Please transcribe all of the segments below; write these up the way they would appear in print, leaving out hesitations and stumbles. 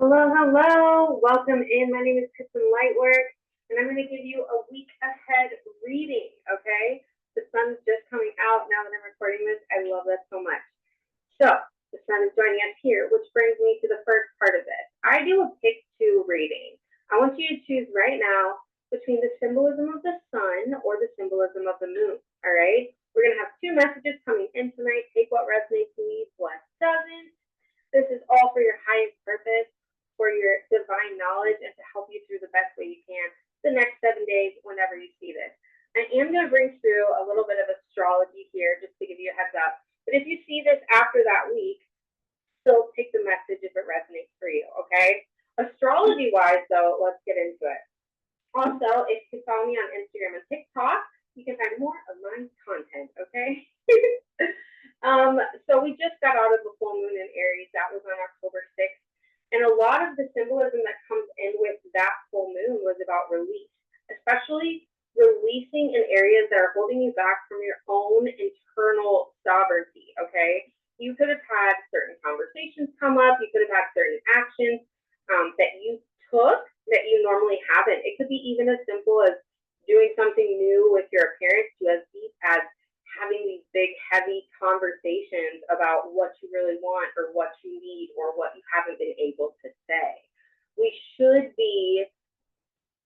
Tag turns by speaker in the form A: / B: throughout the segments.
A: Hello, hello. Welcome in. My name is Kristen Lightwork, and I'm going to give you a week ahead reading, okay? The sun's just coming out now that I'm recording this. I love that so much. So, the sun is joining us here, which brings me to the first part of this. I do a pick two reading. I want you to choose right now between the symbolism of the sun or the symbolism of the moon, all right? We're going to have two messages coming in tonight. Take what resonates, leave what doesn't. This is all for your highest purpose, for your divine knowledge, and to help you through the best way you can the next 7 days whenever you see this. I am going to bring through a little bit of astrology here just to give you a heads up. But if you see this after that week, still take the message if it resonates for you, okay? Astrology-wise, though, let's get into it. Also, if you follow me on Instagram and TikTok, you can find more of my content, okay? So we just got out of the full moon in Aries. That was on October 6th. And a lot of the symbolism that comes in with that full moon was about release, especially releasing in areas that are holding you back from your own internal sovereignty, okay? You could have had certain conversations come up. You could have had certain actions that you took that you normally haven't. It could be even as simple as doing something new with your appearance to as deep as having these big, heavy conversations about what you really want or what you need or what you haven't been able to say. We should be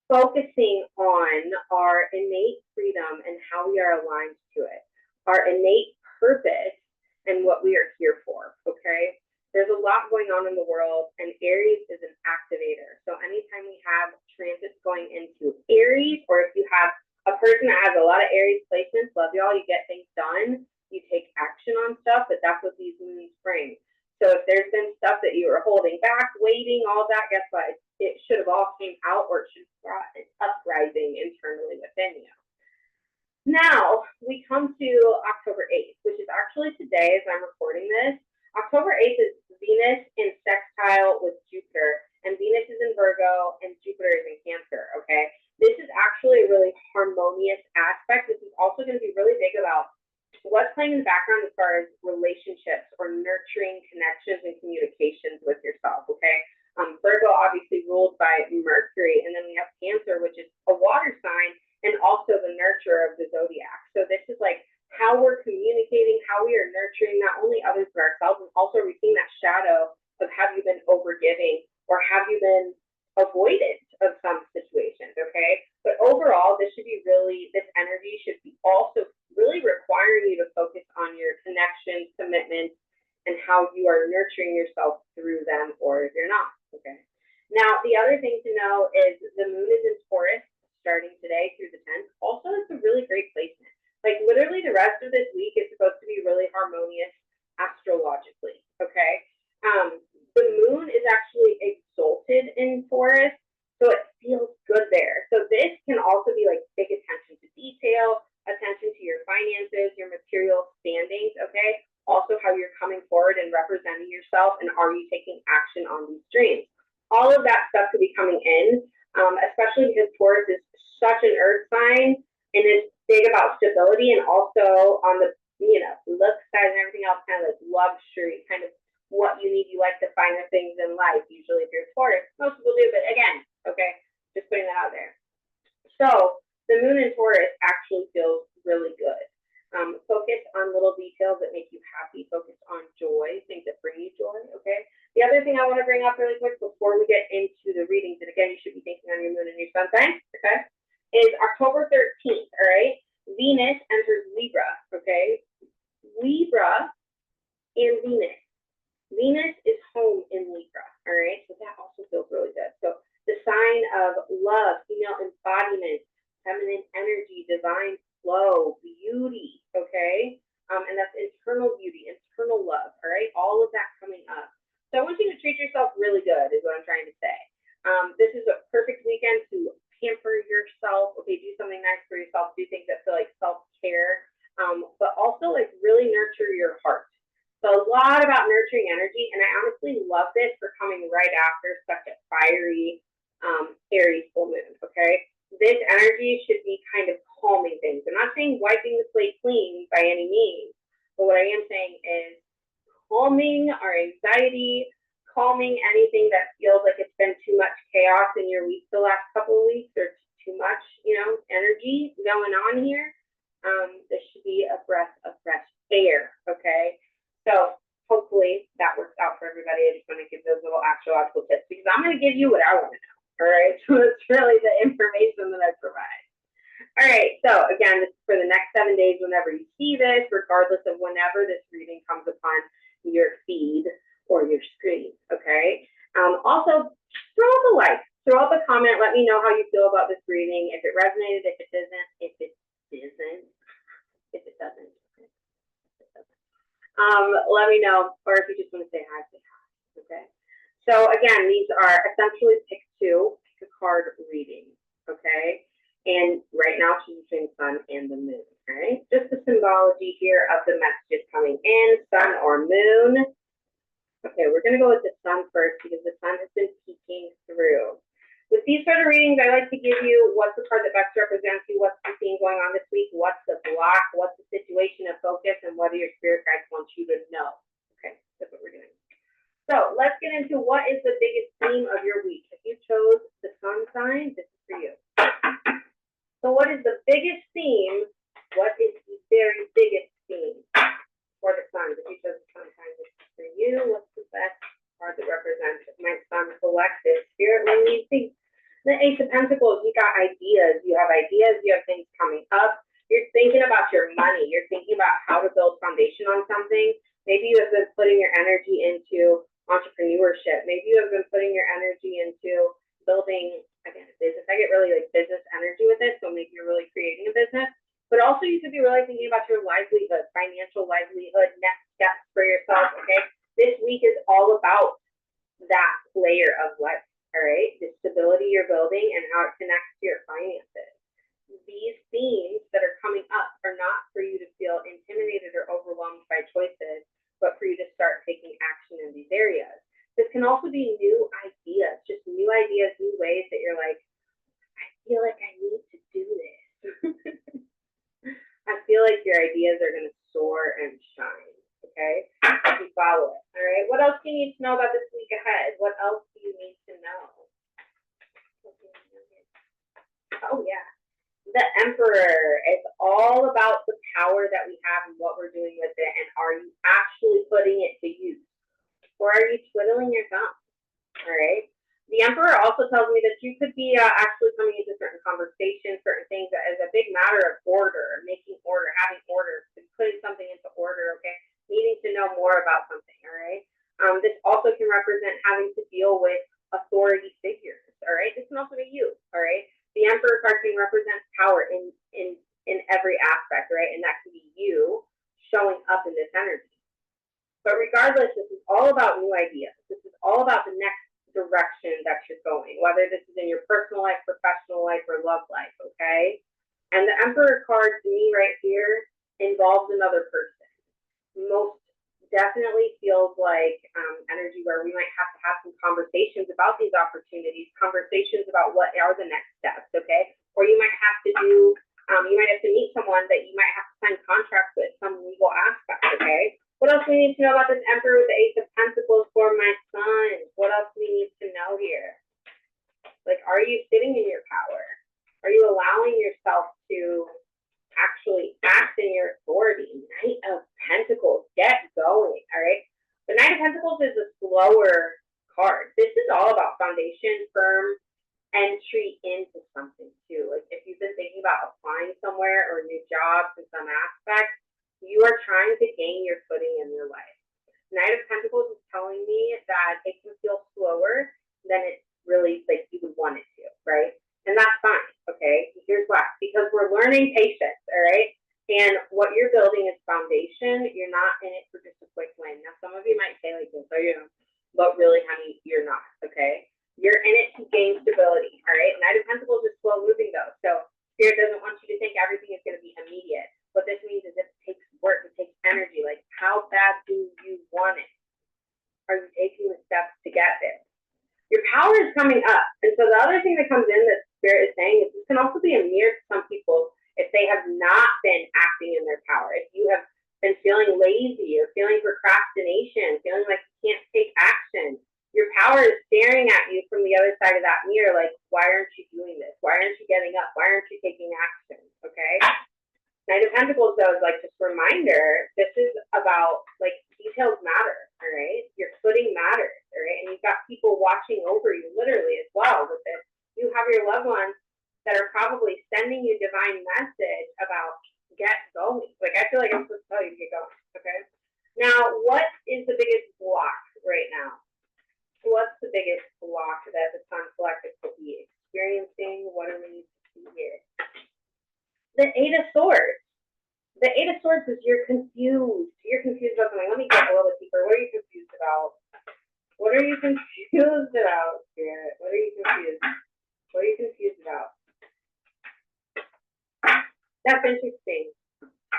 A: focusing on our innate freedom and how we are aligned to it, our innate purpose and what we are here for, okay? There's a lot going on in the world, and Aries is an activator. So anytime we have transits going into Aries, or if you have a person that has a lot of Aries placements, love y'all, you get things done, you take action on stuff, but that's what these moons bring. So if there's been stuff that you were holding back, waiting, all that, guess what? It should have all came out, or it should have brought an uprising internally within you. Now, we come to October 8th, which is actually today as I'm recording this. October 8th is Venus in sextile with Jupiter, and Venus is in Virgo, and Jupiter is in Cancer, okay? This is actually a really harmonious aspect. This is also going to be really big about what's playing in the background as far as relationships or nurturing connections and communications with yourself, okay? Virgo obviously ruled by Mercury, and then we have Cancer, which is a water sign, and also the nurturer of the zodiac. So this is like how we're communicating, how we are nurturing not only others but ourselves, and also we're seeing that shadow of have you been overgiving or have you been avoidant of some situations, okay? But overall, this energy should be also really requiring you to focus on your connections, commitments, and how you are nurturing yourself through them, or if you're not, okay? Now, the other thing to know is the moon is in Taurus starting today through the 10th. Also, it's a really great placement. Like literally the rest of this week is supposed to be really harmonious astrologically, okay? The moon is actually exalted in Taurus, so it feels good there. So this can also be like big attention to detail, attention to your finances, your material standings, okay? Also how you're coming forward and representing yourself, and are you taking action on these dreams? All of that stuff could be coming in, especially because Taurus is such an earth sign and it's big about stability, and also on the look side and everything else, kind of like luxury, kind of what you need. You like the finer things in life. Usually, if you're Taurus, most people do, but again, okay, just putting that out there. So the moon in Taurus actually feels really good. Focus on little details that make you happy. Focus on joy, things that bring you joy, okay? The other thing I want to bring up really quick before we get into the readings, and again, you should be thinking on your moon and your sun sign, okay, is October 13th, all right? Venus enters Libra, okay? Libra and Venus. Venus is home in Libra, all right? So that also feels really good. So the sign of love, female embodiment, feminine energy, divine flow, beauty, okay? And that's internal beauty, internal love, all right? All of that coming up. So I want you to treat yourself really good is what I'm trying to say. This is a perfect weekend to pamper yourself, okay? Do something nice for yourself, do things that feel like self-care, but also like really nurture your heart. So a lot about nurturing energy, and I honestly love this for coming right after such a fiery Aries full moon, okay? This energy should be kind of calming things. I'm not saying wiping the slate clean by any means, but what I am saying is calming our anxiety, calming anything that feels like it's been too much chaos in your week the last couple of weeks, or too much, energy going on here. This should be a breath of fresh air, okay? So hopefully that works out for everybody. I just want to give those little astrological tips because I'm going to give you what I want to know, all right? So it's really the information that I provide. All right, so again, this is for the next 7 days whenever you see this, regardless of whenever this reading comes upon your feed or your screen, okay? Also, throw up a like, throw up a comment, let me know how you feel about this reading, if it resonated, if it doesn't, let me know, or if you just want to say hi, okay? So again, these are essentially pick a card reading, okay? And right now she's between sun and the moon, all right? Just the symbology here of the messages coming in, sun or moon. Okay, we're going to go with the sun first because the sun has been peeking through. With these sort of readings, I like to give you what's the card that best represents you, what's the theme going on this week, what's the block, what's the situation of focus, and what do your spirit guides want you to know. Okay, that's what we're doing. So let's get into what is the biggest theme of your week. If you chose the sun sign, this is for you. So what is the biggest theme? What is the very biggest theme for the sun? If you chose the sun sign, this is for you. What's the best card that represents my sun collective spirit? When you think the Ace of Pentacles, you got ideas. You have ideas. You have things coming up. You're thinking about your money. You're thinking about how to build foundation on something. Maybe you have been putting your energy into entrepreneurship. Maybe you have been putting your energy into building, again, a business. I get really like business energy with it, so maybe you're really creating a business. But also you could be really thinking about your livelihood, financial livelihood, next steps for yourself, okay? This week is all about that layer of life, all right? The stability you're building and how it connects to your finances. These themes that are coming up are not for you to feel intimidated or overwhelmed by choices, but for you to start taking action in these areas. This can also be new ideas, just new ideas, new ways that you're like, I feel like I need to do this. I feel like your ideas are going to soar and shine, okay? If you follow it, all right? What else do you need to know about this week ahead? What else do you need to know? Oh, yeah. The Emperor is all about the power that we have and what we're doing with it, and are you actually putting it to use? Or are you twiddling your thumbs? All right. The Emperor also tells me that you could be actually coming into certain conversations, certain things that is a big matter of order, making order, having order, putting something into order, okay? Needing to know more about something, all right? This also can represent having to deal with authority figures, all right? This can also be you, all right? The Emperor card can represent power in every aspect, right? And that can be you showing up in this energy. But regardless, this is all about new ideas. This is all about the next direction that you're going, whether this is in your personal life, professional life, or love life, okay? And the Emperor card to me right here involves another person. Most definitely feels like energy where we might have to have some conversations about these opportunities, conversations about what are the next steps, okay? Or you might have to do, you might have to meet someone that you might have to sign contracts with, some legal aspect, okay? What else do we need to know about this Emperor with the Ace of Pentacles for my son? What else do we need to know here? Like, are you sitting in your power? Are you allowing yourself to actually act in your authority? Knight of Pentacles, get going, all right? The Knight of Pentacles is a slower card. This is all about foundation, firm entry into something too. Like if you've been thinking about applying somewhere or new jobs in some aspect, you are trying to gain your footing in your life. Knight of Pentacles is telling me that it can feel slower than it really like you would want it to, right? And that's fine, okay? Here's why. Because we're learning patience, all right? And what you're building is foundation. You're not in it for just a quick win. Now, some of you might say like this, oh, you know, but really, honey, you're not, okay? You're in it to gain stability, all right? Knight of Pentacles is slow moving though. So Spirit doesn't want you to think everything is going to be immediate. What this means is it takes work, it takes energy. Like, how bad do you want it? Are you taking the steps to get there? Your power is coming up. And so the other thing that comes in that Spirit is saying is this can also be a mirror to some people if they have not been acting in their power. If you have been feeling lazy or feeling procrastination, feeling like you can't take action, people watching over you, literally, as well with this. You have your loved ones that are probably sending you divine message about get going. Like, I feel like I'm supposed to tell you to get going, okay? Now, what is the biggest block right now? What's the biggest block that the Sun Collective could be experiencing? What do we need to see here? The Eight of Swords. The Eight of Swords is you're confused. You're confused about something. Let me get a little bit deeper. What are you confused about? What are you confused about, Spirit? What are you confused? What are you confused about? That's interesting.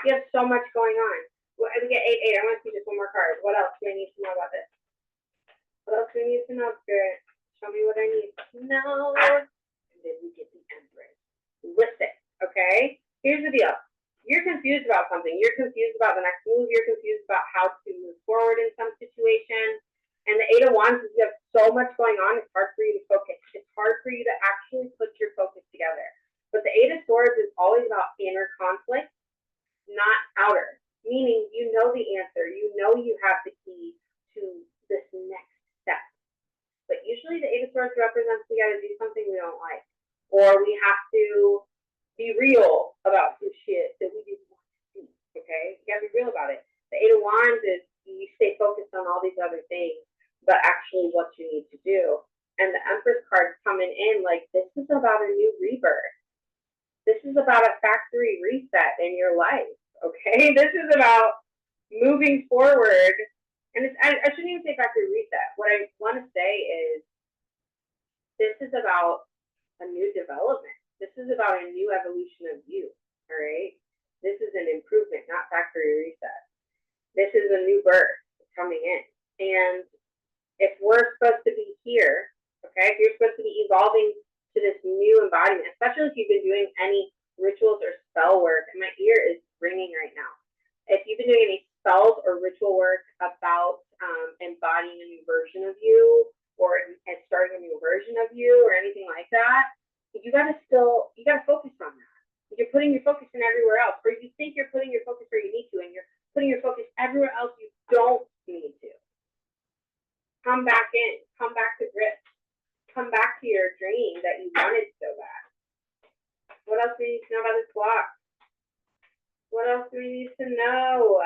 A: You have so much going on. Well, we get 8-8. I want to see just one more card. What else do I need to know about this? What else do we need to know, Spirit? Show me what I need to know. And then we get the Empress. Listen, okay? Here's the deal. You're confused about something. You're confused about the next move. You're confused about how to move forward in some situation. And the Eight of Wands is you have so much going on, it's hard for you to focus. It's hard for you to actually put your focus together. But the Eight of Swords is always about inner conflict, not outer. Meaning you know the answer. You know you have the key to this next step. But usually the Eight of Swords represents we got to do something we don't like. Or we have to be real about some shit that we didn't want to see, okay? You got to be real about it. The Eight of Wands is you stay focused on all these other things, but actually what you need to do. And the Empress card's coming in like this is about a new rebirth. This is about a factory reset in your life, okay? This is about moving forward. And I shouldn't even say factory reset. What I want to say is this is about a new development. This is about a new evolution of you, all right? This is an improvement, not factory reset. This is a new birth coming in. And if we're supposed to be here, okay, if you're supposed to be evolving to this new embodiment, especially if you've been doing any rituals or spell work, and my ear is ringing right now. If you've been doing any spells or ritual work about embodying a new version of you or starting a new version of you or anything like that, you got to focus on that. You're putting your focus in everywhere else, or you think you're putting your focus where you need to, and you're putting your focus everywhere else you don't need to. Come back in. Come back to grips. Come back to your dream that you wanted so bad. What else do we need to know about this block? What else do we need to know?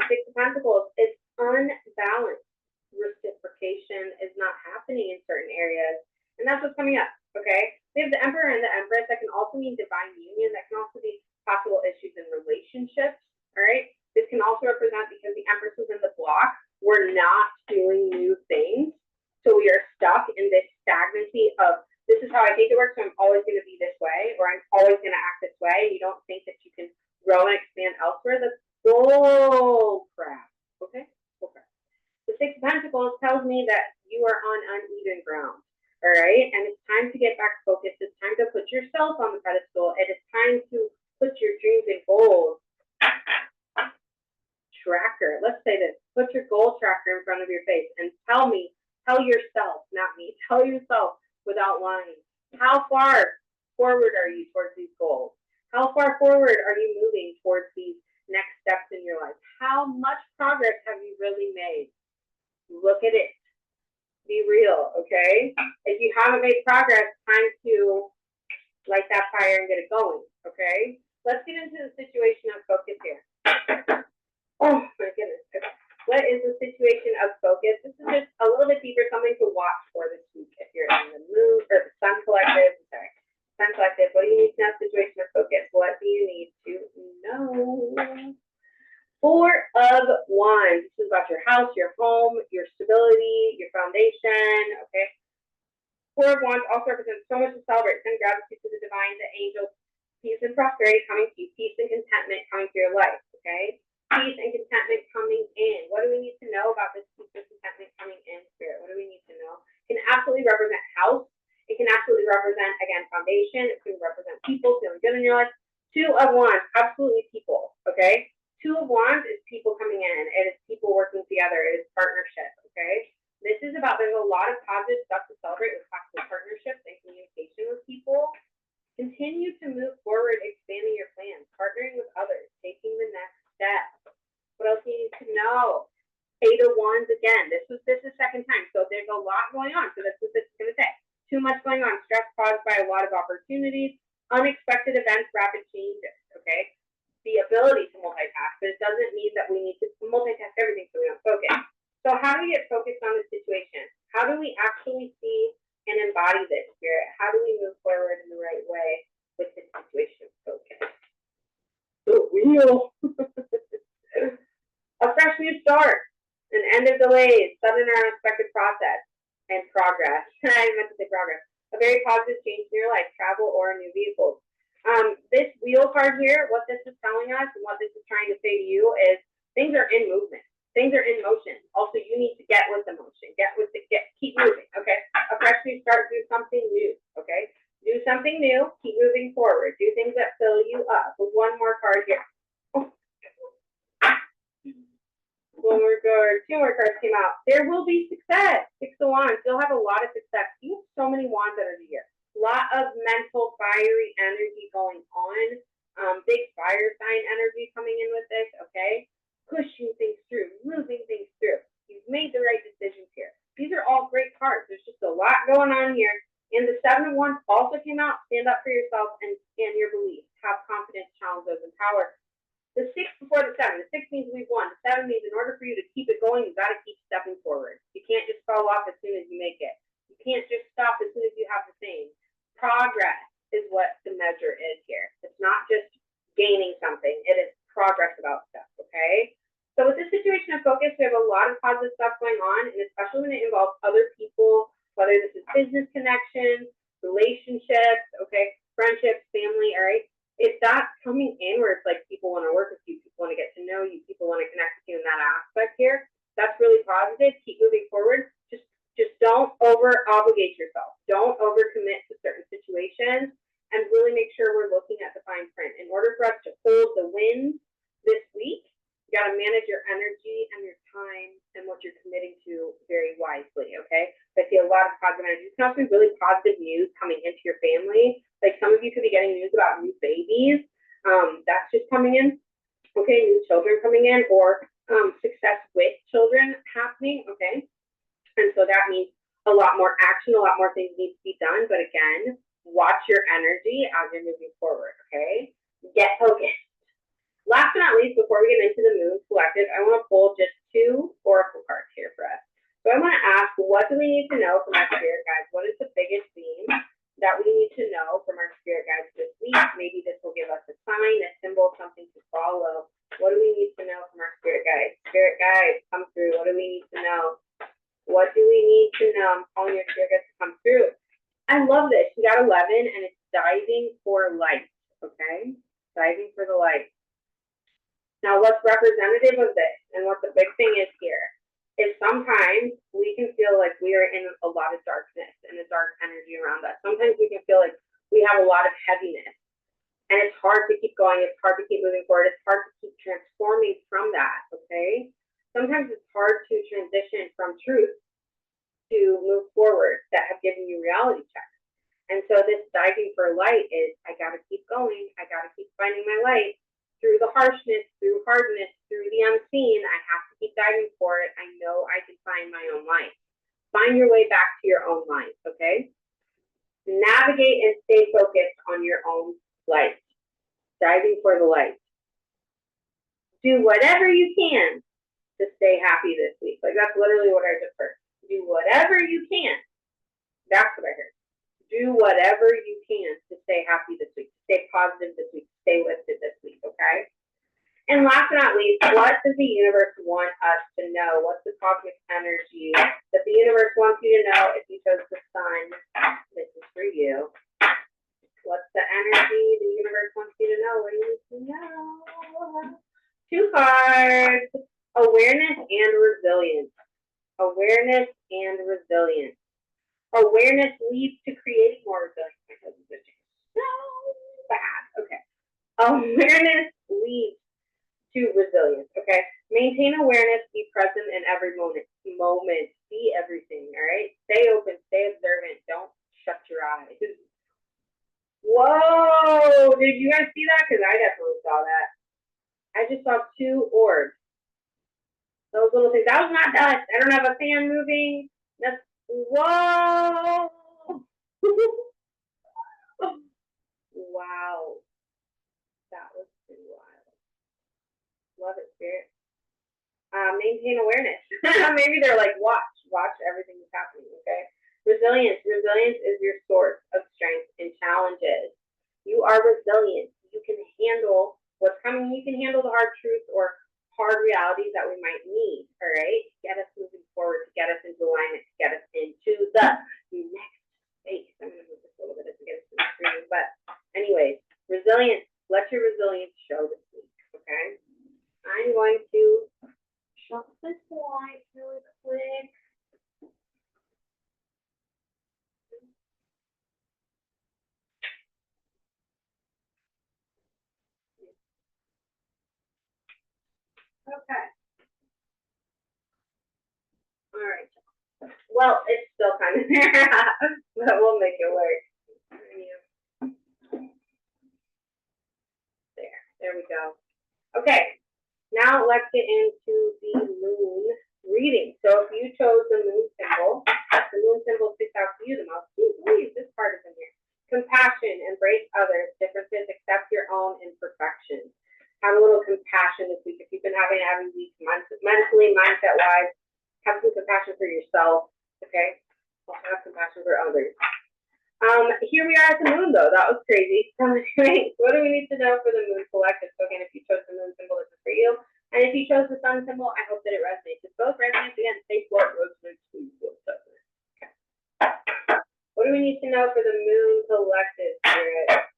A: Six of Pentacles. It's unbalanced. Reciprocation is not happening in certain areas. And that's what's coming up, okay? We have the Emperor and the Empress. That can also mean divine union. That can also be possible issues in relationships, all right? This can also represent, because the Empress was in the block, we're not doing new things. So we are stuck in this stagnancy of, this is how I think it works, so I'm always going to be this way, or I'm always going to act this way. You don't think that you can grow and expand elsewhere. That's bull crap, okay? Okay. The Six of Pentacles tells me that you are on uneven ground. All right, and it's time to get back focused. It's time to put yourself on the pedestal. It is time to put your dreams and goals tracker. Let's say this. Put your goal tracker in front of your face and tell yourself, not me, tell yourself without lying. How far forward are you towards these goals? How far forward are you moving towards these next steps in your life? How much progress have you really made? Look at it. Be real, okay? If you haven't made progress, time to light that fire and get it going, okay? Let's get into the situation of focus here. Oh, my goodness. Okay. What is the situation of focus? This is just a little bit deeper, something to watch for this week if you're in the mood, or the Sun Collective, sorry. Sun Collective, what do you need to know? Situation of focus. What do you need to know? Four of Wands. This is about your house, your home, your stability, your foundation, okay? Four of Wands also represents so much to celebrate. Send gratitude to the divine, the angels, peace and prosperity coming to you, peace and contentment coming to your life, okay? Peace and contentment coming in. What do we need to know about this peace and contentment coming in, Spirit? What do we need to know? It can absolutely represent house. It can absolutely represent, again, foundation. It can represent people feeling good in your life. Two of Wands, absolutely people, okay? Two of Wands is people coming in. It is people working together. It is partnership, okay? This is about, there's a lot of positive stuff to celebrate with possible partnerships and communication with people. Continue to move forward, expanding your plans, partnering with others, taking the next step. What else do you need to know? Eight of Wands again. This is second time, so there's a lot going on. So that's what this is going to say. Too much going on. Stress caused by a lot of opportunities, unexpected events, rapid changes. Okay, the ability to multitask, but it doesn't mean that we need to multitask everything so we don't focus. So how do we get focused on the situation? How do we actually see and embody this spirit? How do we move forward in the right way with this situation focus? The wheel. A fresh new start. An end of delays, sudden or unexpected process, and progress. I meant to say progress. A very positive change in your life, travel or a new vehicle. This wheel card here, what this is telling us and what this is trying to say to you is things are in movement. Things are in motion. Also, you need to get with the motion. Keep moving, okay? A fresh new start, do something new, okay? Do something new, keep moving forward. Do things that fill you up. With one more card here. One more card, two more cards came out. There will be success. 6 of Wands. You'll have a lot of success. You have so many wands energy here. A lot of mental, fiery energy going on. Big fire sign energy coming in with this, okay? Pushing things through, moving things through. You've made the right decisions here. These are all great cards. There's just a lot going on here. And the 7 of Wands also came out. Stand up for yourself and your beliefs. Have confidence, challenge those in power. The 6 before the 7. The 6 means we've won. The 7 means in order for you to keep it going, you've got to keep stepping forward. You can't just fall off as soon as you make it. You can't just stop as soon as you have the same. Progress is what the measure is here. It's not just gaining something. It is progress about stuff, okay? So with this situation of focus, we have a lot of positive stuff going on, and especially when it involves other people, whether this is business connections, relationships, okay, friendships, family, all right? If that's coming in where it's like people want to work with you, people want to get to know you, people want to connect with you in that aspect here, that's really positive. Keep moving forward. Just don't over obligate yourself. Don't overcommit to certain situations, and really make sure we're looking at the fine print. In order for us to hold the wins this week, you got to manage your energy and your time and what you're committing to very wisely, okay? I see a lot of positive energy. You can also be really positive news coming into your family. Like some of you could be getting news about new babies. That's just coming in. Okay, new children coming in, or success with children happening, okay? And so that means a lot more action, a lot more things need to be done. But again, watch your energy as you're moving forward, okay? Get focused. Last but not least, before we get into the Moon Collective, I want to pull just 2 oracle cards here for us. So I want to ask, what do we need to know from our spirit guides? What is the biggest theme that we need to know from our spirit guides this week? Maybe this will give us a sign, a symbol, something to follow. What do we need to know from our spirit guides? Spirit guides, come through. What do we need to know? What do we need to know? I'm calling your spirit guides to come through. I love this. We got 11, and it's diving for light, okay? Diving for the light. Now, what's representative of this and what the big thing is here is sometimes we can feel like we are in a lot of darkness and a dark energy around us. Sometimes we can feel like we have a lot of heaviness, and it's hard to keep going. It's hard to keep moving forward. It's hard to keep transforming from that, okay? Sometimes it's hard to transition from truth to move forward that have given you reality checks. And so this diving for light is, I got to keep going. I got to keep finding my light. Through the harshness, through hardness, through the unseen, I have to keep diving for it. I know I can find my own light. Find your way back to your own light, okay? Navigate and stay focused on your own light. Diving for the light. Do whatever you can to stay happy this week. Like, that's literally what I just heard. Do whatever you can. That's what I heard. Do whatever you can to stay happy this week, stay positive this week, stay lifted this week, okay? And last but not least, what does the universe want us to know? What's the cosmic energy that the universe wants you to know if you chose the sun? This is for you. What's the energy the universe wants you to know? What do you need to know? 2 cards. Awareness and resilience. Awareness and resilience. Awareness leads to creating more resilience. My husband's itching so bad. Okay. Awareness leads to resilience. Okay. Maintain awareness. Be present in every moment. See everything. All right. Stay open. Stay observant. Don't shut your eyes. Whoa! Did you guys see that? Because I definitely saw that. I just saw 2 orbs. The those little things. That was not dust. I don't have a fan moving. That's, whoa. Wow. That was pretty wild. Love it, Spirit. Maintain awareness. Maybe they're like, watch everything that's happening, okay? Resilience. Resilience is your source of strength in challenges. You are resilient. You can handle what's coming. You can handle the hard truths or hard realities that we might need, all right? To get us moving forward, to get us into alignment, to get us into the next space. I'm going to move this a little bit as we get to the screen. But anyways, resilience. Let your resilience show this week, okay? I'm going to shut this light really quick. Okay. All right. Well, it's still kind of there, but we'll make it work. There we go. Okay. Now let's get into the moon reading. So if you chose the moon symbol sticks out to you the most. Please, this part is in here. Compassion, embrace others, differences, accept your own imperfections. Have a little compassion this week. If you've been having a heavy week mentally, mindset-wise, have some compassion for yourself, okay? Also have compassion for others. Here we are at the moon, though. That was crazy. What do we need to know for the moon collective? So again, if you chose the moon symbol, this is for you. And if you chose the sun symbol, I hope that it resonates. If both resonate, again, say what resonates to you. Okay. What do we need to know for the moon collective, Spirit?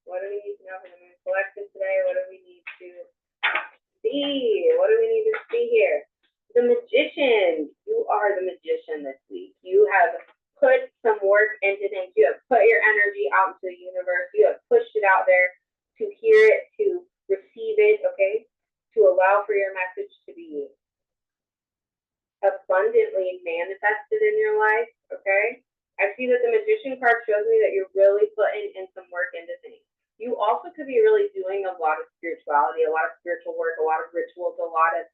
A: What do we need to know for the moon collective today? What do we need to see? What do we need to see here? The magician. You are the magician this week. You have put some work into things. You have put your energy out into the universe. You have pushed it out there to hear it, to receive it, okay? To allow for your message to be abundantly manifested in your life, okay? I see that the magician card shows me that you're really putting in some work into things. You also could be really doing a lot of spirituality, a lot of spiritual work, a lot of rituals, a lot of,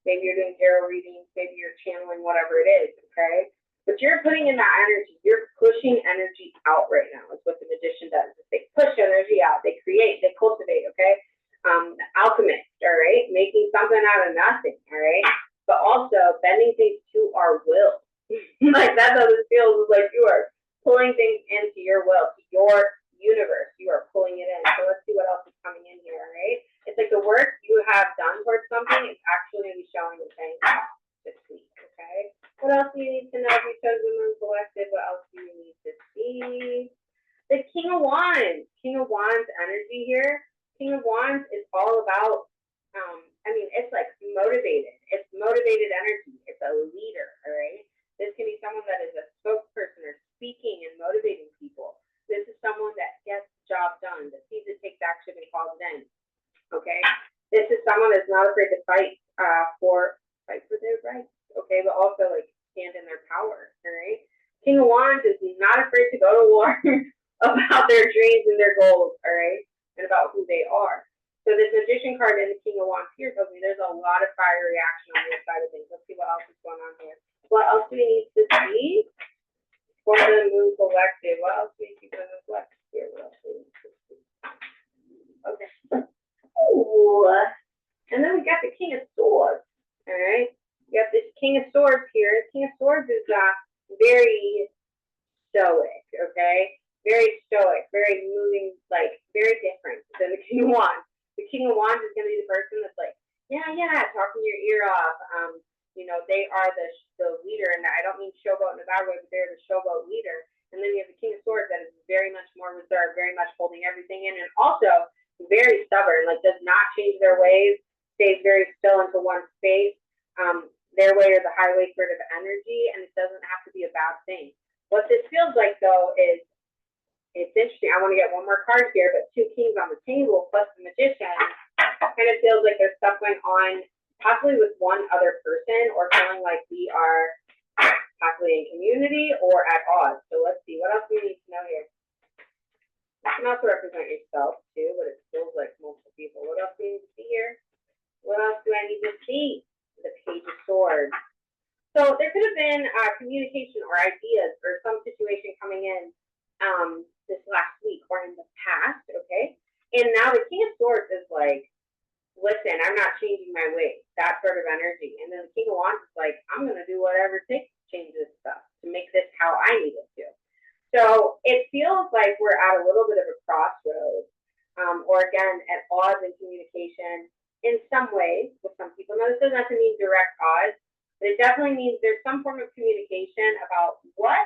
A: maybe you're doing tarot readings, maybe you're channeling, whatever it is, okay? But you're putting in that energy. You're pushing energy out right now. Is what the magician does. They push energy out. They create. They cultivate, okay? Alchemist, all right? Making something out of nothing, all right? But also bending things to our will. Like, that's how this feels. It's like you are pulling things into your will, to your universe. You are pulling it in. So let's see what else is coming in here, all right? It's like the work you have done towards something is actually going to be showing the thing this week, okay? What else do you need to know if you chose the moon collective? What else do you need to see? The King of Wands. King of Wands energy here. King of Wands is all about, it's like motivated. It's motivated energy. It's a leader, all right? This can be someone that is a spokesperson or speaking and motivating people. This is someone that gets the job done, that sees it, takes action, and calls it in. Okay? This is someone that's not afraid to fight for their rights, okay, but also like stand in their power, all right? King of Wands is not afraid to go to war about their dreams and their goals, all right, and about who they are. So this magician card in the King of Wands here tells me there's a lot of fire reaction on the side of things. Let's see what else is going on here. What else do we need to see for the moon collective? What else do we need to see for the collective here? What else do we need to see? Okay. Ooh. And then we got the King of Swords. All right. We got this King of Swords here. King of Swords is very stoic, okay? Very stoic, very moving, like very different than the King of Wands. The King of Wands is going to be the person that's like, yeah, talking your ear off. They are the leader, and I don't mean showboat in a bad way, but they're the showboat leader. And then you have the King of Swords that is very much more reserved, very much holding everything in, and also very stubborn, like does not change their ways, stays very still into one space. Their way or the highway sort of energy, and it doesn't have to be a bad thing. What this feels like, though, is it's interesting. I want to get one more card here, but two kings on the table plus the magician kind of feels like there's stuff going on, possibly with one other person, or feeling like we are possibly in community or at odds. So let's see. What else do we need to know here? You can also represent yourself, too, but it feels like multiple people. What else do we need to see here? What card. So there could have been communication or ideas or some situation coming in this last week or in the past, okay? And now the King of Swords is like, listen, I'm not changing my ways, that sort of energy. And then the King of Wands is like, I'm going to do whatever it takes to change this stuff, to make this how I need it to. So it feels like we're at a little bit of a crossroads, or again, at odds in communication in some ways with some people. Now, this doesn't have to mean direct odds, but it definitely means there's some form of communication about what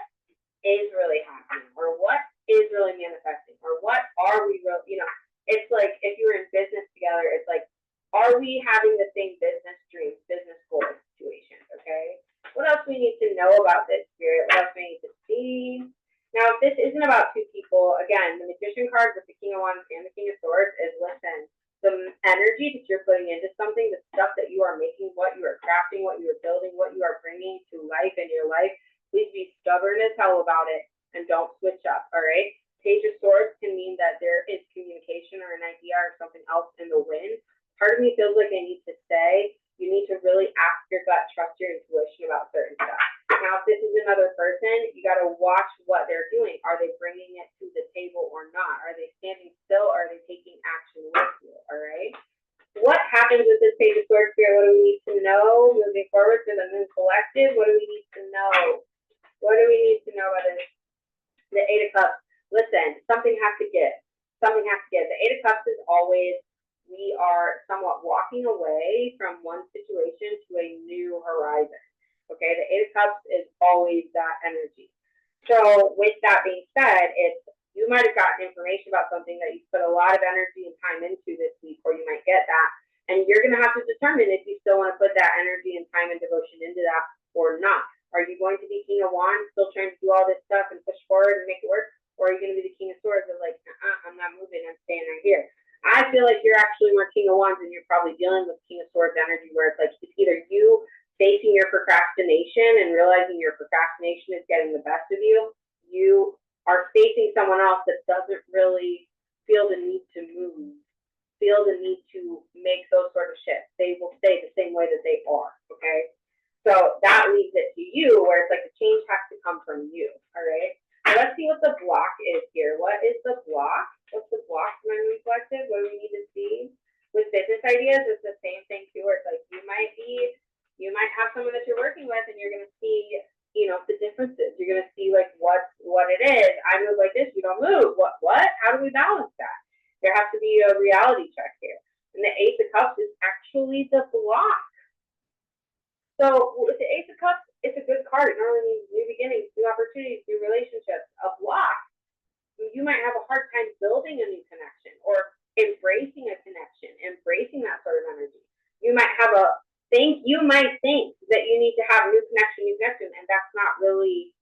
A: is really happening or what is really manifesting or what are we really, it's like if you were in business together, it's like, are we having the same business dreams, business goals situations, okay? What else we need to know about this spirit? What else we need to see? Now, if this isn't about two people, again, the Magician card with the King of Wands and the King of Swords is, listen, the energy that you're putting into something, the stuff that you are making, what you are crafting, what you are building, what you are bringing to life in your life, please be stubborn as hell about it and don't switch up, all right? Page of Swords can mean that there is communication or an idea or something else in the wind. Part of me feels like I need to say, you need to really ask your gut, trust your intuition about certain stuff. Now, if this is another person, you got to watch what they're doing. Are they bringing it to the table or not? Are they standing still or are they taking action with you, all right? What happens with this Page of Swords here? What do we need to know moving forward for the Moon Collective? What do we need to know? What do we need to know about this? The Eight of Cups. Listen, something has to give. Something has to give. The Eight of Cups is always, we are somewhat walking away from one situation to a new horizon. Okay, the Eight of Cups is always that energy. So with that being said, it's, you might have gotten information about something that you put a lot of energy and time into this week, or you might get that, and you're going to have to determine if you still want to put that energy and time and devotion into that or not. Are you going to be King of Wands, still trying to do all this stuff and push forward and make it work? Or are you going to be the King of Swords and like, I'm not moving, I'm staying right here? I feel like you're actually more King of Wands and you're probably dealing with King of Swords energy where it's like, it's either you facing your procrastination and realizing your procrastination is getting the best of you, you are facing someone else that doesn't really feel the need to move, feel the need to make those sort of shifts. They will stay the same way that they are, okay? So that leaves it to you where it's like the change has to come from you, all right? So let's see what the block is here. What is the block? What's the block for my Moon Collective? What do we need to see? With business ideas, it's the same thing too, where it's like you might have someone that you're working with and you're going to see, the differences. You're going to see like what it is. I move like this, you don't move. What? How do we balance that? There has to be a reality check here. And the Ace of Cups is actually the block. So with the Ace of Cups, it's a good card. It normally means new beginnings, new opportunities, new relationships. A block, you might have a hard time building a new connection or embracing a connection, embracing that sort of energy. You might think that you need to have new connection, and that's not really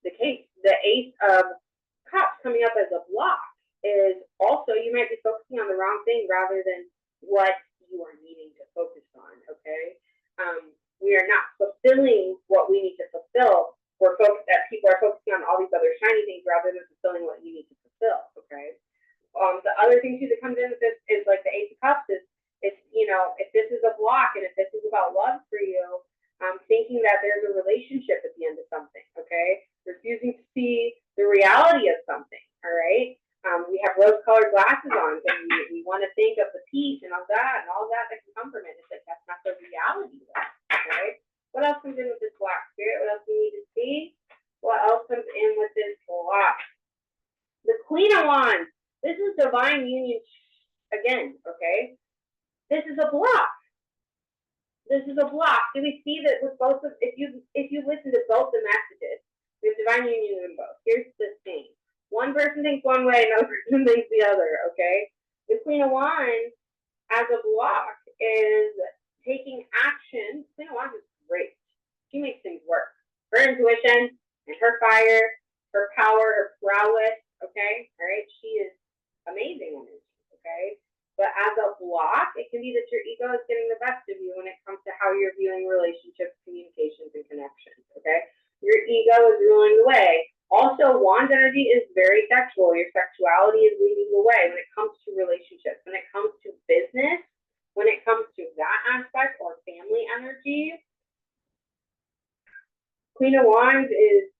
A: the case. The Ace of Cups coming up as a block is also, you might be focusing on the wrong thing rather than what you are needing to focus on, okay? We are not fulfilling what we need to fulfill. People are focusing on all these other shiny things rather than fulfilling what you need to fulfill, okay? The other thing too that comes in with this is like the Ace of Cups is, if this is a block and if this is about love for you, thinking that there's a relationship at the end of something, okay? Refusing to see the reality of something, all right? We have rose-colored glasses on, and we want to think of the peace and all that that can come from it. It's like, that's not the reality of it, okay? What else comes in with this block, Spirit? What else do we need to see? What else comes in with this block? The Queen of Wands. This is divine union again, okay? This is a block. This is a block. Do we see that with both of, if you listen to both the messages, there's divine union in both. Here's the thing. One person thinks one way, another person thinks the other, okay? The Queen of Wands as a block is taking action. Queen of Wands is great. She makes things work. Her intuition and her fire, her power, her prowess, okay? All right? She is amazing in it, okay? But as a block, it can be that your ego is getting the best of you when it comes to how you're viewing relationships, communications, and connections, okay? Your ego is ruling the way. Also, Wand energy is very sexual. Your sexuality is leading the way when it comes to relationships, when it comes to business, when it comes to that aspect or family energy. Queen of Wands is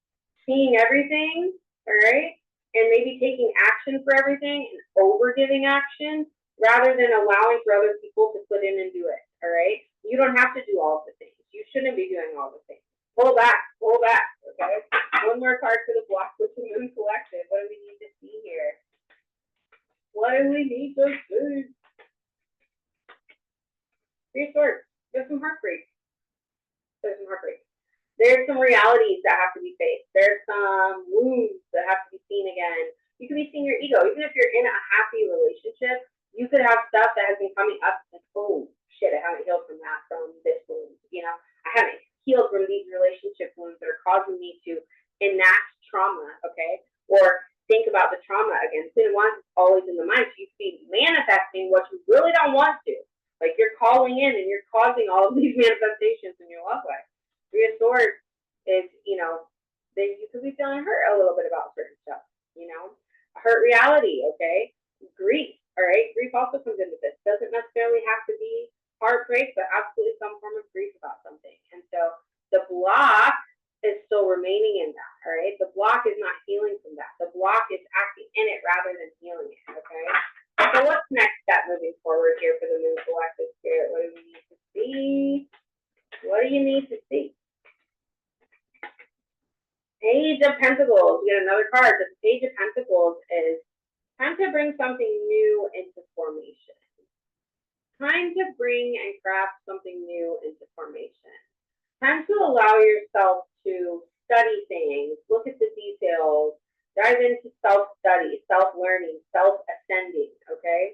A: seeing everything, all right, and maybe taking action for everything and over giving action rather than allowing for other people to put in and do it, all right? You don't have to do all of the things. You shouldn't be doing all the things. Pull back, okay? One more card for the block with the Moon Collective. What do we need to see here? What do we need to see? Three of Swords. There's some heartbreak. There's some realities that have to be faced. There's some wounds that have to be seen again. You could be seeing your ego. Even if you're in a happy relationship, you could have stuff that has been coming up like, oh, shit, I haven't healed from that, from this wound. You know, I haven't healed from these relationship wounds that are causing me to enact trauma, okay? Or think about the trauma again. Queen of Wands is always in the mind. So you could be manifesting what you really don't want to. Like you're calling in and you're causing all of these manifestations in your love life. Three of Swords is, you know, that you could be feeling hurt a little bit about certain stuff, you know, hurt reality, okay? Grief, all right? Grief also comes into this. Doesn't necessarily have to be heartbreak, but absolutely some form of grief about something. And so the block is still remaining in that, all right? The block is not healing from that. The block is acting in it rather than healing it, okay? So what's next step moving forward here for the Moon Collective Spirit? What do we need to see? What do you need to see? Page of Pentacles. We get another card. The Page of Pentacles is time to bring something new into formation. Time to bring and craft something new into formation. Time to allow yourself to study things, look at the details, dive into self-study, self-learning, self-ascending, okay?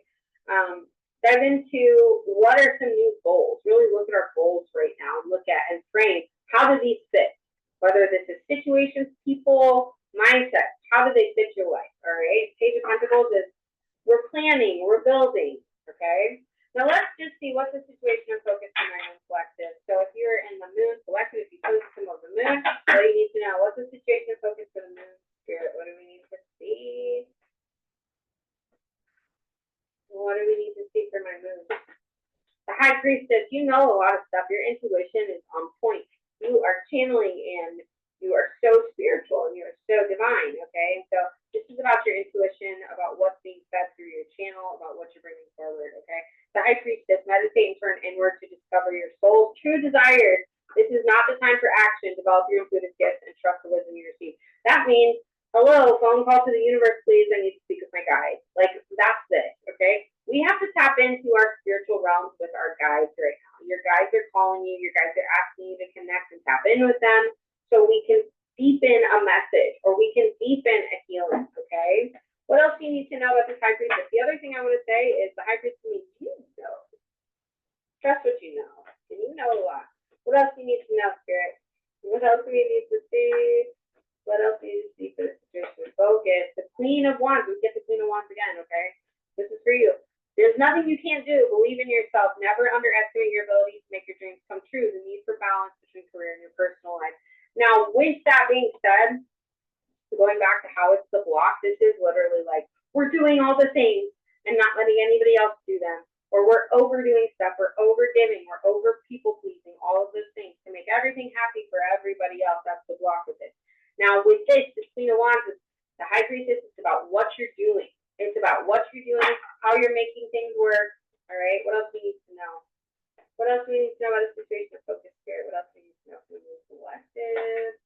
A: Dive into what are some new goals. Really look at our goals right now and look at and frame how do these fit? Whether this is situations, people, mindsets, how do they fit your life, all right? Page of Pentacles is we're planning, we're building, okay? Now let's just see what's the situation and focus for my Moon Collective. So if you're in the Moon Collective, if you pose the symbol of the Moon, what do you need to know? What's the situation and focus for the Moon Spirit? What do we need to see? What do we need to see for my Moon? The High Priestess, you know a lot of stuff. Your intuition is on point. You are channeling and you are so spiritual and you are so divine, okay? So this is about your intuition, about what's being fed through your channel, about what you're bringing forward, okay? The High Priestess, meditate and turn inward to discover your soul's true desires. This is not the time for action. Develop your intuitive gifts and trust the wisdom you receive. That means, hello, phone call to the universe, please. I need to speak with my guides. Like, that's it, okay? We have to tap into our spiritual realms with our guides right now. Your guides are calling you. Your guides are asking you to connect and tap in with them so we can deepen a message or we can deepen a healing, okay? What else do you need to know about this High Priestess? The other thing I want to say is the High Priestess means you know. Trust what you know. And you know a lot. What else do you need to know, Spirit? What else do we need to see? What else do you need to see for the situation? Focus. The Queen of Wands. We get the Queen of Wands again, okay? This is for you. There's nothing you can't do. Believe in yourself. Never underestimate your ability to make your dreams come true. The need for balance between career and your personal life. Now, with that being said, going back to how it's the block, this is literally like we're doing all the things and not letting anybody else do them. Or we're overdoing stuff. We're over-giving. We're over-people-pleasing. All of those things to make everything happy for everybody else. That's the block with it. Now, with this Queen of Wands, the High Priestess, it's about what you're doing. It's about what you're doing, how you're making things work, all right? What else do we need to know? What else do we need to know about the situation of focus here? What else do we need to know from the Moon Collective?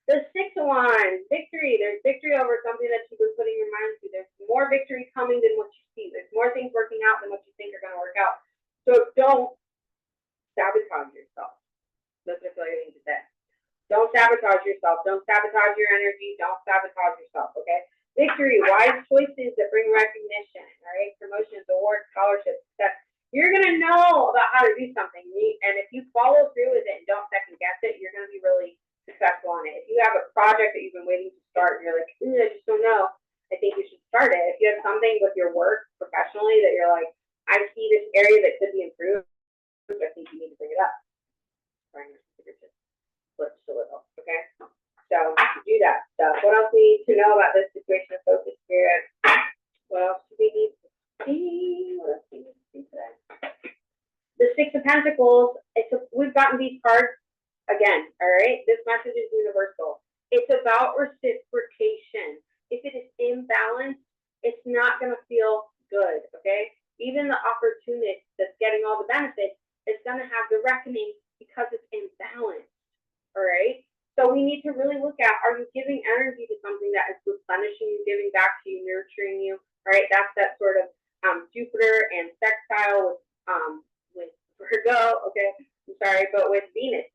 A: The Six of Wands, victory. There's victory over something that you've been putting your mind to. There's more victory coming than what you see. There's more things working out than what you think are going to work out. So don't sabotage yourself. That's what I need to say. Don't sabotage yourself. Don't sabotage your energy. Don't sabotage yourself, okay? Victory, wise choices that bring recognition, all right? Promotions, awards, scholarships, success. You're going to know about how to do something. And if you follow through with it and don't second guess it, you're going to be really successful on it. If you have a project that you've been waiting to start and you're like, I just don't know, I think you should start it. If you have something with your work professionally that you're like, I see this area that could be improved, I think you need to bring it up. Flip just a little, okay? So do that stuff. What else we need to know about this situation of focus Spirit? What else do we need to see? What else do we need to see today? The Six of Pentacles. We've gotten these cards Again, all right, this message is universal. It's about reciprocation. If it is imbalanced, it's not going to feel good, okay? Even the opportunist that's getting all the benefits is going to have the reckoning because it's imbalanced, all right? So we need to really look at, are you giving energy to something that is replenishing you, giving back to you, nurturing you, all right? That's that sort of Jupiter and sextile with Virgo, okay? I'm sorry, but with Venus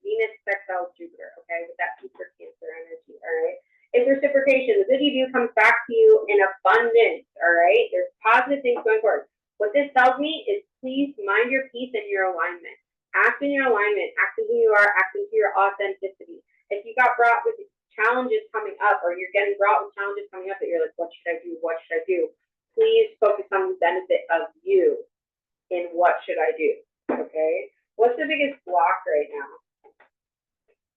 A: sextiles Jupiter, okay? With that Jupiter Cancer energy, all right? It's reciprocation. The good you do comes back to you in abundance, all right? There's positive things going forward. What this tells me is please mind your peace and your alignment. Act in your alignment, act as who you are, act into your authenticity. If you got brought with challenges coming up, or you're getting brought with challenges coming up that you're like, what should I do? What should I do? Please focus on the benefit of you in what should I do, okay? What's the biggest block right now?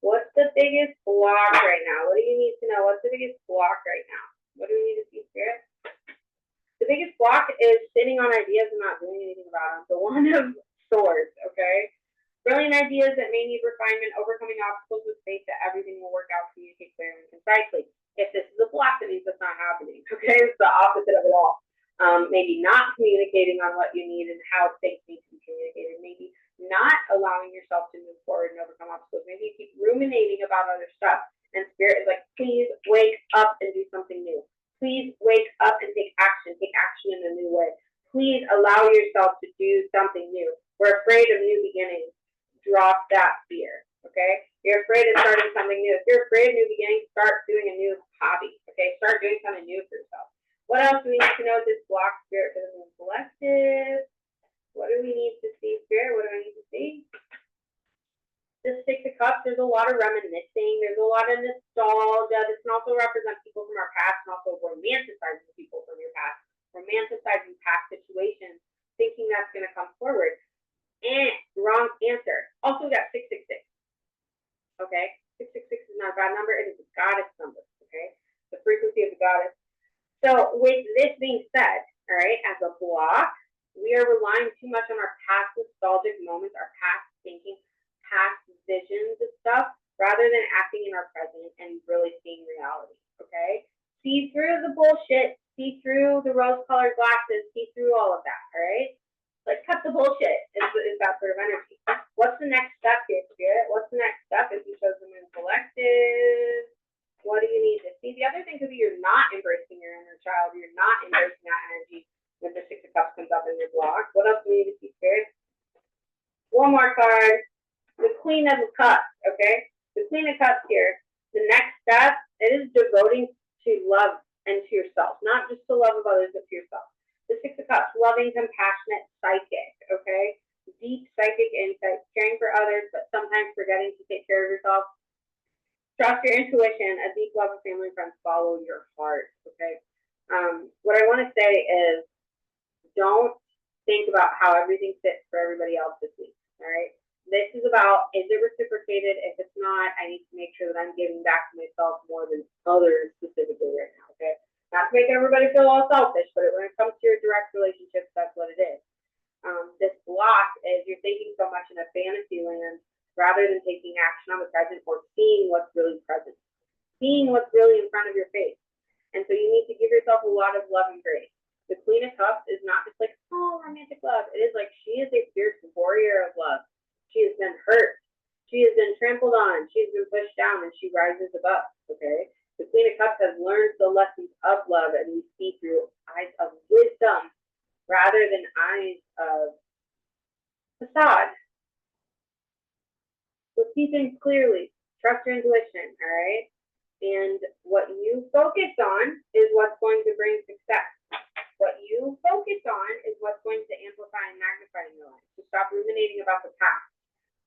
A: What's the biggest block right now? What do you need to know? What's the biggest block right now? What do we need to see, Spirit? The biggest block is sitting on ideas and not doing anything about them. The One of Swords, okay? Brilliant ideas that may need refinement, overcoming obstacles with faith that everything will work out, communicate clearly and concisely. If this is a block, that means that's not happening, okay? It's the opposite of it all. Maybe not communicating on what you need and how things need to be communicated. Maybe not allowing yourself to move forward and overcome obstacles. Maybe you keep ruminating about other stuff. And Spirit is like, please wake up and do something new. Please wake up and take action in a new way. Please allow yourself to do something new. We're afraid of new beginnings. Drop that fear, okay? You're afraid of starting something new. If you're afraid of new beginnings, start doing a new hobby, okay? Start doing something new for yourself. What else do we need to know? This block, Spirit, for the Moon Collective. What do we need to see, Spirit? What do I need to see? The Six of Cups, there's a lot of reminiscing. There's a lot of nostalgia. This can also represent people from our past and also romanticizing people from your past. Romanticizing past situations, thinking that's going to come forward. And wrong answer. Also, we got 666. Okay? 666 is not a bad number. It is a goddess number. Okay? The frequency of the goddess. So, with this being said, all right, as a block, we are relying too much on our past nostalgic moments, our past thinking, past visions and stuff, rather than acting in our present and really seeing reality. Okay? See through the bullshit. See through the rose-colored glasses. See through all of that. All right? Like, cut the bullshit is that sort of energy. What's the next step here, Spirit? What's the next step if you chose the Moon Collective? What do you need to see? The other thing could be you're not embracing your inner child. You're not embracing that energy when the Six of Cups comes up in your block. What else do we need to see, Spirit? One more card. The Queen of Cups, okay? The Queen of Cups here. The next step, it is devoting to love and to yourself. Not just to love of others, but to yourself. The Six of Cups, loving, compassionate, psychic, okay? Deep psychic insight, caring for others, but sometimes forgetting to take care of yourself. Trust your intuition, a deep love of family and friends, follow your heart, okay? What I want to say is don't think about how everything fits for everybody else this week, all right? This is about, is it reciprocated? If it's not, I need to make sure that I'm giving back to myself more than others specifically right now, okay? Not to make everybody feel all selfish, but when it comes to your direct relationships, that's what it is. This block is you're thinking so much in a fantasy land rather than taking action on the present or seeing what's really present, seeing what's really in front of your face. And so you need to give yourself a lot of love and grace. The Queen of Cups is not just like, oh, romantic love. It is like she is a fierce warrior of love. She has been hurt. She has been trampled on. She has been pushed down, and she rises above, okay? The Queen of Cups has learned the lessons of love, and we see through eyes of wisdom rather than eyes of facade. So see things clearly. Trust your intuition, all right? And what you focus on is what's going to bring success. What you focus on is what's going to amplify and magnify in your life. So stop ruminating about the past.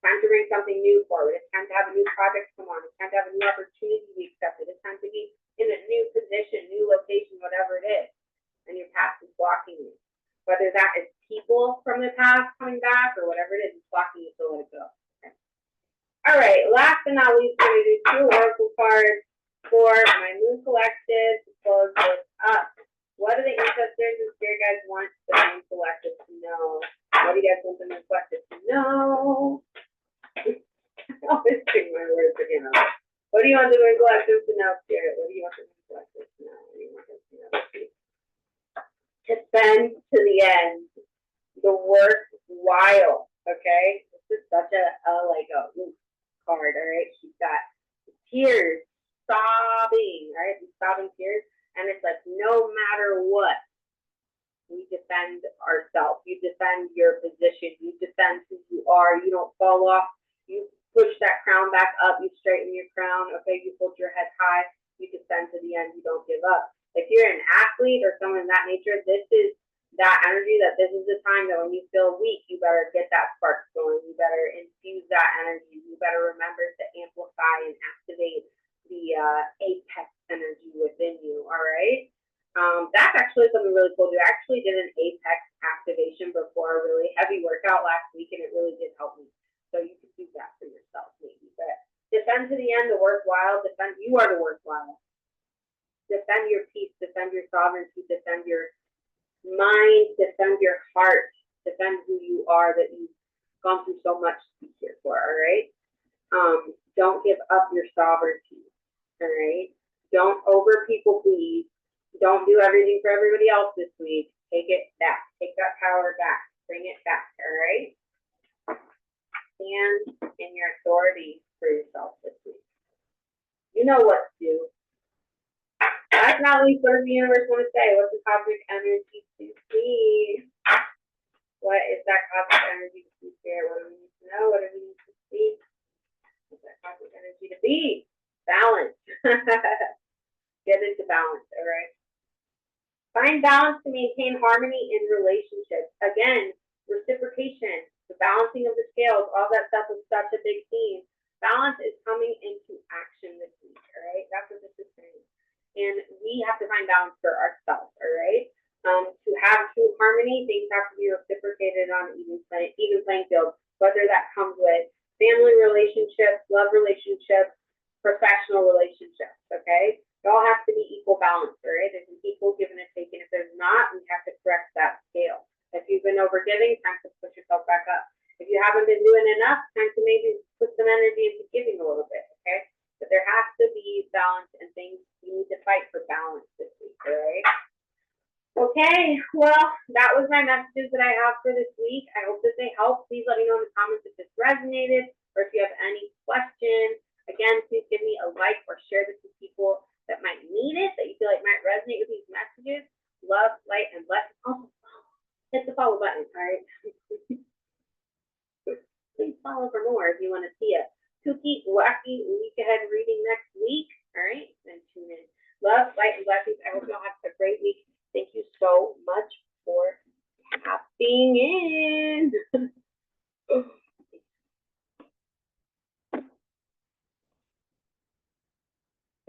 A: Time to bring something new forward. It's time to have a new project come on. It's time to have a new opportunity be accepted. It's time to be in a new position, new location, whatever it is. And your past is blocking you. Whether that is people from the past coming back or whatever it is, it's blocking you, so let it go. Okay. All right, last but not least, we're going to do 2 oracle cards for my Moon Collective to close this up. What do the ancestors and spirit guides want the Moon Collective to know? What do you guys want the Moon Collective to know? twisting my words again. What do you want to neglect us to know, Spirit? What do you want to neglect us to know? What do you want us to know? Defend to the end. The worthwhile. Okay, this is such a card. All right, she's got tears, sobbing. All right, sobbing tears, and it's like no matter what, we defend ourselves. You defend your position. You defend who you are. You don't fall off. You push that crown back up. You straighten your crown. Okay, you hold your head high. You defend to the end. You don't give up. If you're an athlete or someone of that nature, this is that energy that this is the time that when you feel weak, you better get that spark going. You better infuse that energy. You better remember to amplify and activate the apex energy within you. All right. That's actually something really cool. I actually did an apex activation before a really heavy workout last week, and it really did help me. So you can do that for yourself, maybe. But defend to the end, the worthwhile. Defend. You are the worthwhile. Defend your peace. Defend your sovereignty. Defend your mind. Defend your heart. Defend who you are that you've gone through so much to be here for. All right. Don't give up your sovereignty. All right. Don't over people please. Don't do everything for everybody else this week. Take it back. Take that power back. Bring it back. All right. Stand in your authority for yourself this week. You know what to do. That's not least what does the universe want to say. What's the cosmic energy to see? What is that cosmic energy to see here? What do we need to know? What do we need to see? What's that cosmic energy to be? Balance. Get into balance, all right? Find balance to maintain harmony in relationships. Again, reciprocation, the balancing of the scales, all that stuff is such a big theme. Balance is coming into action this week, all right? That's what this is saying. And we have to find balance for ourselves, all right? To have true harmony, things have to be reciprocated on even playing field, whether that comes with family relationships, love relationships, professional relationships, okay? It all has to be equal balance, all right? There's an equal give and a take, and if there's not, we have to correct that scale. If you've been overgiving, time to push yourself back up. If you haven't been doing enough, time to maybe put some energy into giving a little bit, okay? But there has to be balance and things. You need to fight for balance this week, all right? Okay, well, that was my messages that I have for this week. I hope that they help. Please let me know in the comments if this resonated or if you have any questions. Again, please give me a like or share this with people that might need it, that you feel like might resonate with these messages. Love, light, and blessings. Also, hit the follow button, all right? Please follow for more if you want to see a kooky, wacky, week ahead reading next week, all right? Then tune in. Love, light, and blessings. I hope you all have a great week. Thank you so much for tapping in.